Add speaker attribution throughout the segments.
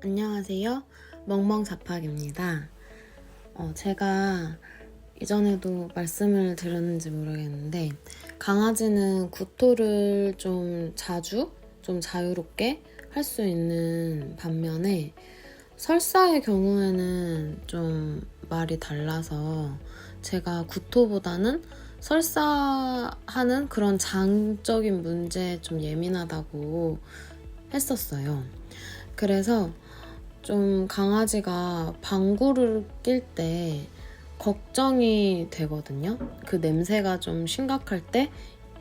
Speaker 1: 안녕하세요. 멍멍자팍입니다. 제가 이전에도 말씀을 드렸는지 모르겠는데 강아지는 구토를 좀 자주, 좀 자유롭게 할 수 있는 반면에 설사의 경우에는 좀 말이 달라서 제가 구토보다는 설사하는 그런 장적인 문제에 좀 예민하다고 했었어요. 그래서 좀 강아지가 방구를 낄 때 걱정이 되거든요. 그 냄새가 좀 심각할 때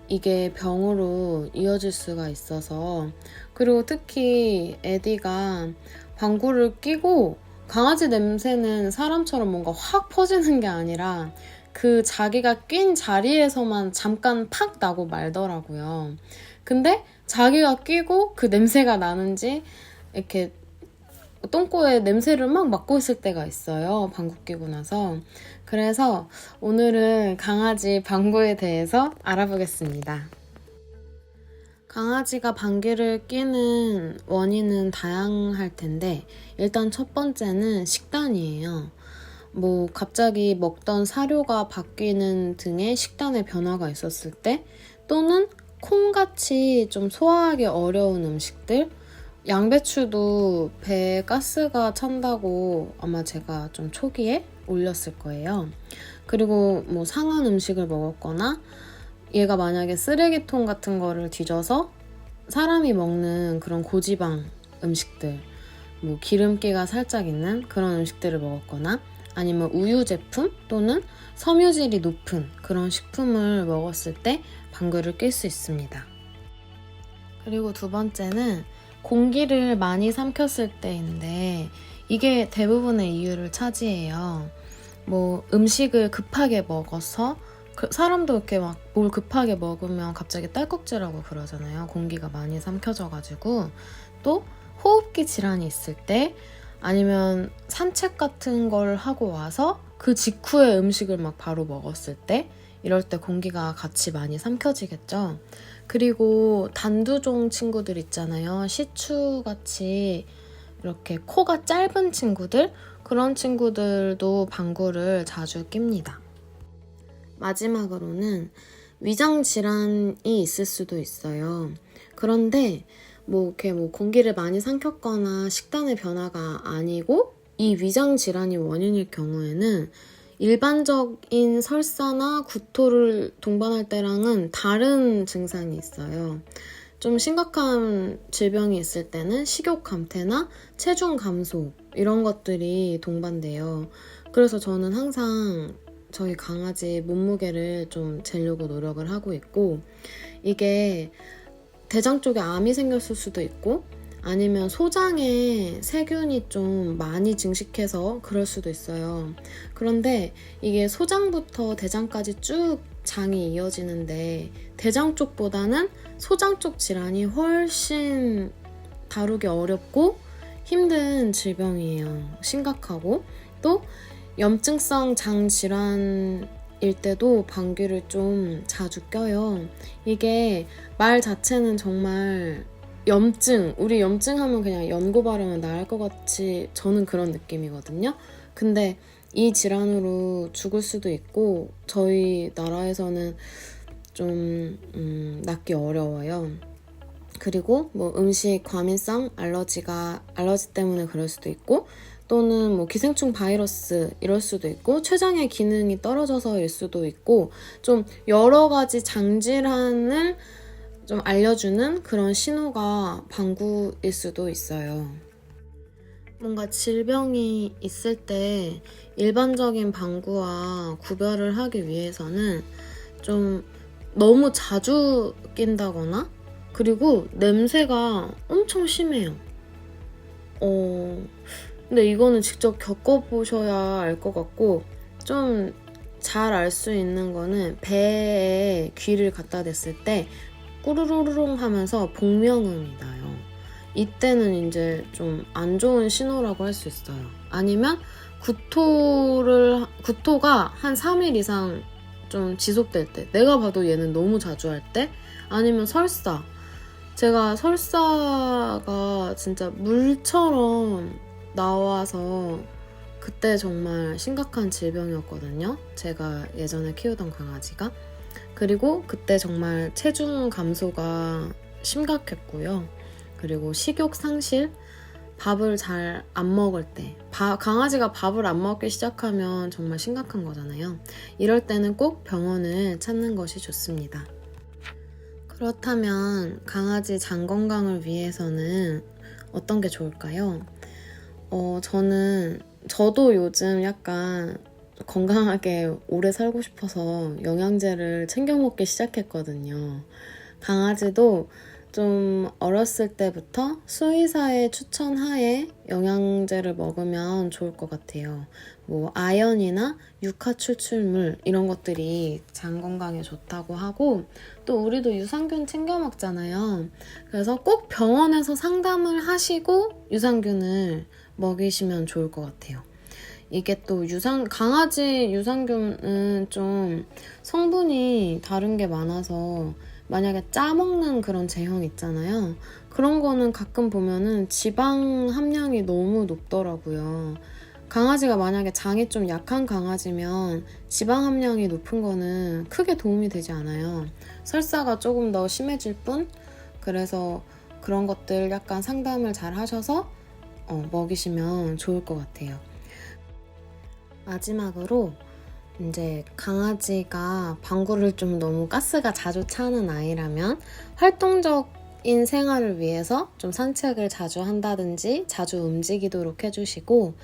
Speaker 1: 이게 병으로 이어질 수가 있어서. 그리고 특히 에디가 방구를 끼고 강아지 냄새는 사람처럼 뭔가 확 퍼지는 게 아니라 그 자기가 낀 자리에서만 잠깐 팍 나고 말더라고요. 근데 자기가 끼고 그 냄새가 나는지 이렇게 똥꼬에 냄새를 막 맡고 있을 때가 있어요. 방구 끼고 나서. 그래서 오늘은 강아지 방구에 대해서 알아보겠습니다. 강아지가 방귀를 뀌는 원인은 다양할 텐데 일단 첫 번째는 식단이에요. 갑자기 먹던 사료가 바뀌는 등의 식단의 변화가 있었을 때, 또는 콩같이 좀 소화하기 어려운 음식들, 양배추도 배에 가스가 찬다고 아마 제가 좀 초기에 올렸을 거예요. 그리고 상한 음식을 먹었거나 얘가 만약에 쓰레기통 같은 거를 뒤져서 사람이 먹는 그런 고지방 음식들, 기름기가 살짝 있는 그런 음식들을 먹었거나 아니면 우유 제품 또는 섬유질이 높은 그런 식품을 먹었을 때 방귀를 낄 수 있습니다. 그리고 두 번째는 공기를 많이 삼켰을 때인데 이게 대부분의 이유를 차지해요. 음식을 급하게 먹어서 사람도 이렇게 막 뭘 급하게 먹으면 갑자기 딸꾹질하고 그러잖아요. 공기가 많이 삼켜져가지고. 또 호흡기 질환이 있을 때, 아니면 산책 같은 걸 하고 와서 그 직후에 음식을 막 바로 먹었을 때, 이럴 때 공기가 같이 많이 삼켜지겠죠. 그리고 단두종 친구들 있잖아요. 시추같이 이렇게 코가 짧은 친구들, 그런 친구들도 방구를 자주 낍니다. 마지막으로는 위장 질환이 있을 수도 있어요. 그런데 이렇게 공기를 많이 삼켰거나 식단의 변화가 아니고 이 위장 질환이 원인일 경우에는 일반적인 설사나 구토를 동반할 때랑은 다른 증상이 있어요. 좀 심각한 질병이 있을 때는 식욕 감퇴나 체중 감소, 이런 것들이 동반돼요. 그래서 저는 항상 저희 강아지 몸무게를 좀 재려고 노력을 하고 있고, 이게 대장 쪽에 암이 생겼을 수도 있고 아니면 소장에 세균이 좀 많이 증식해서 그럴 수도 있어요. 그런데 이게 소장부터 대장까지 쭉 장이 이어지는데 대장 쪽보다는 소장 쪽 질환이 훨씬 다루기 어렵고 힘든 질병이에요. 심각하고. 또 염증성 장 질환일 때도 방귀를 좀 자주 껴요. 이게 말 자체는 정말 우리 염증 하면 그냥 연고 바르면 나을 것 같이 저는 그런 느낌이거든요. 근데 이 질환으로 죽을 수도 있고 저희 나라에서는 좀 낫기 어려워요. 그리고 음식 과민성 알러지 때문에 그럴 수도 있고, 또는 기생충 바이러스 이럴 수도 있고, 췌장의 기능이 떨어져서일 수도 있고, 좀 여러 가지 장질환을 좀 알려주는 그런 신호가 방구일 수도 있어요. 뭔가 질병이 있을 때 일반적인 방구와 구별을 하기 위해서는 좀 너무 자주 낀다거나, 그리고 냄새가 엄청 심해요. 근데 이거는 직접 겪어보셔야 알 것 같고, 좀 잘 알 수 있는 거는 배에 귀를 갖다 댔을 때 꾸르르릉 하면서 복명음이 나요. 이때는 이제 좀 안 좋은 신호라고 할 수 있어요. 아니면 구토가 한 3일 이상 좀 지속될 때, 내가 봐도 얘는 너무 자주 할 때, 아니면 설사, 제가 설사가 진짜 물처럼 나와서 그때 정말 심각한 질병이었거든요. 제가 예전에 키우던 강아지가. 그리고 그때 정말 체중 감소가 심각했고요. 그리고 식욕 상실, 밥을 잘 안 먹을 때, 강아지가 밥을 안 먹기 시작하면 정말 심각한 거잖아요. 이럴 때는 꼭 병원을 찾는 것이 좋습니다. 그렇다면 강아지 장 건강을 위해서는 어떤 게 좋을까요? 저도 요즘 약간 건강하게 오래 살고 싶어서 영양제를 챙겨 먹기 시작했거든요. 강아지도 좀 어렸을 때부터 수의사의 추천하에 영양제를 먹으면 좋을 것 같아요. 뭐 아연이나 육하 추출물 이런 것들이 장 건강에 좋다고 하고, 또 우리도 유산균 챙겨 먹잖아요. 그래서 꼭 병원에서 상담을 하시고 유산균을 먹이시면 좋을 것 같아요. 이게 또 강아지 유산균은 좀 성분이 다른 게 많아서 만약에 짜먹는 그런 제형 있잖아요. 그런 거는 가끔 보면은 지방 함량이 너무 높더라고요. 강아지가 만약에 장이 좀 약한 강아지면 지방 함량이 높은 거는 크게 도움이 되지 않아요. 설사가 조금 더 심해질 뿐. 그래서 그런 것들 약간 상담을 잘 하셔서 먹이시면 좋을 것 같아요. 마지막으로 이제 강아지가 방구를 좀 너무 가스가 자주 차는 아이라면 활동적인 생활을 위해서 좀 산책을 자주 한다든지 자주 움직이도록 해주시고,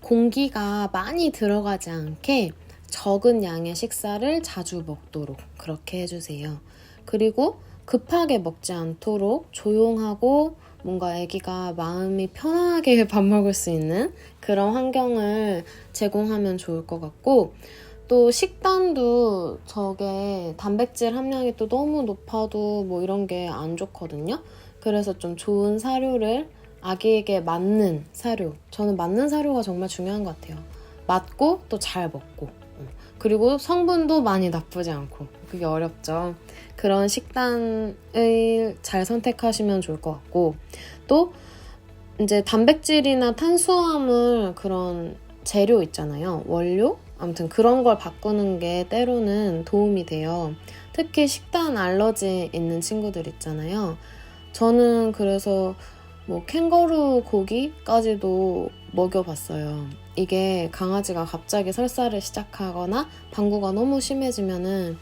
Speaker 1: 공기가 많이 들어가지 않게 적은 양의 식사를 자주 먹도록 그렇게 해주세요. 그리고 급하게 먹지 않도록 조용하고 뭔가 아기가 마음이 편하게 밥 먹을 수 있는 그런 환경을 제공하면 좋을 것 같고, 또 식단도 저게 단백질 함량이 또 너무 높아도 뭐 이런 게 안 좋거든요. 그래서 좀 좋은 사료를, 아기에게 맞는 사료, 저는 맞는 사료가 정말 중요한 것 같아요. 맞고 또 잘 먹고, 그리고 성분도 많이 나쁘지 않고, 그게 어렵죠. 그런 식단을 잘 선택하시면 좋을 것 같고, 또 이제 단백질이나 탄수화물 그런 재료 있잖아요. 원료? 아무튼 그런 걸 바꾸는 게 때로는 도움이 돼요. 특히 식단 알러지 있는 친구들 있잖아요. 저는 그래서 뭐 캥거루 고기까지도 먹여봤어요. 이게 강아지가 갑자기 설사를 시작하거나 방구가 너무 심해지면은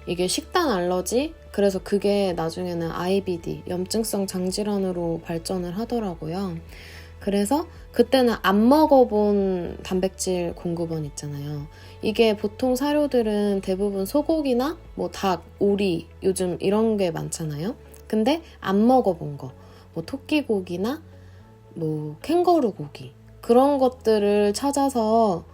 Speaker 1: 이게 식단 알러지? 그래서 그게 나중에는 IBD, 염증성 장질환으로 발전을 하더라고요. 그래서 그때는 안 먹어본 단백질 공급원 있잖아요. 이게 보통 사료들은 대부분 소고기나 뭐 닭, 오리, 요즘 이런 게 많잖아요. 근데 안 먹어본 거, 뭐 토끼고기나 뭐 캥거루 고기, 그런 것들을 찾아서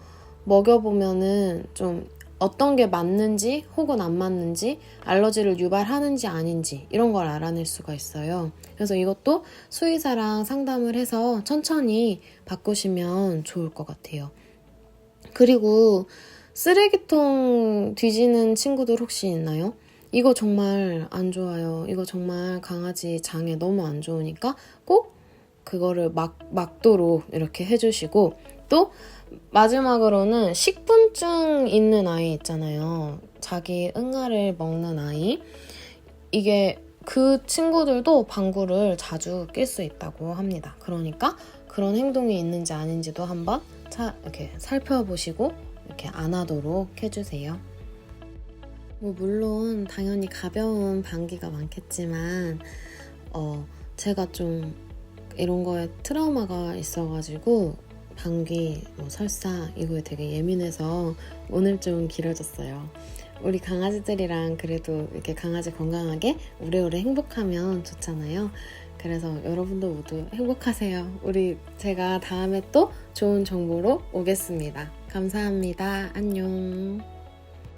Speaker 1: 먹여보면은 좀 어떤 게 맞는지 혹은 안 맞는지, 알러지를 유발하는지 아닌지 이런 걸 알아낼 수가 있어요. 그래서 이것도 수의사랑 상담을 해서 천천히 바꾸시면 좋을 것 같아요. 그리고 쓰레기통 뒤지는 친구들 혹시 있나요? 이거 정말 안 좋아요. 이거 정말 강아지 장에 너무 안 좋으니까 꼭 그거를 막도록 이렇게 해주시고, 또 마지막으로는 식분증 있는 아이 있잖아요. 자기 응아를 먹는 아이. 이게 그 친구들도 방구를 자주 낄 수 있다고 합니다. 그러니까 그런 행동이 있는지 아닌지도 한번 이렇게 살펴보시고 이렇게 안 하도록 해주세요. 뭐 물론 당연히 가벼운 방귀가 많겠지만 제가 좀 이런 거에 트라우마가 있어가지고 방귀, 설사 이거에 되게 예민해서 오늘 좀 길어졌어요. 우리 강아지들이랑 그래도 이렇게 강아지 건강하게 오래오래 행복하면 좋잖아요. 그래서 여러분도 모두 행복하세요. 제가 다음에 또 좋은 정보로 오겠습니다. 감사합니다. 안녕.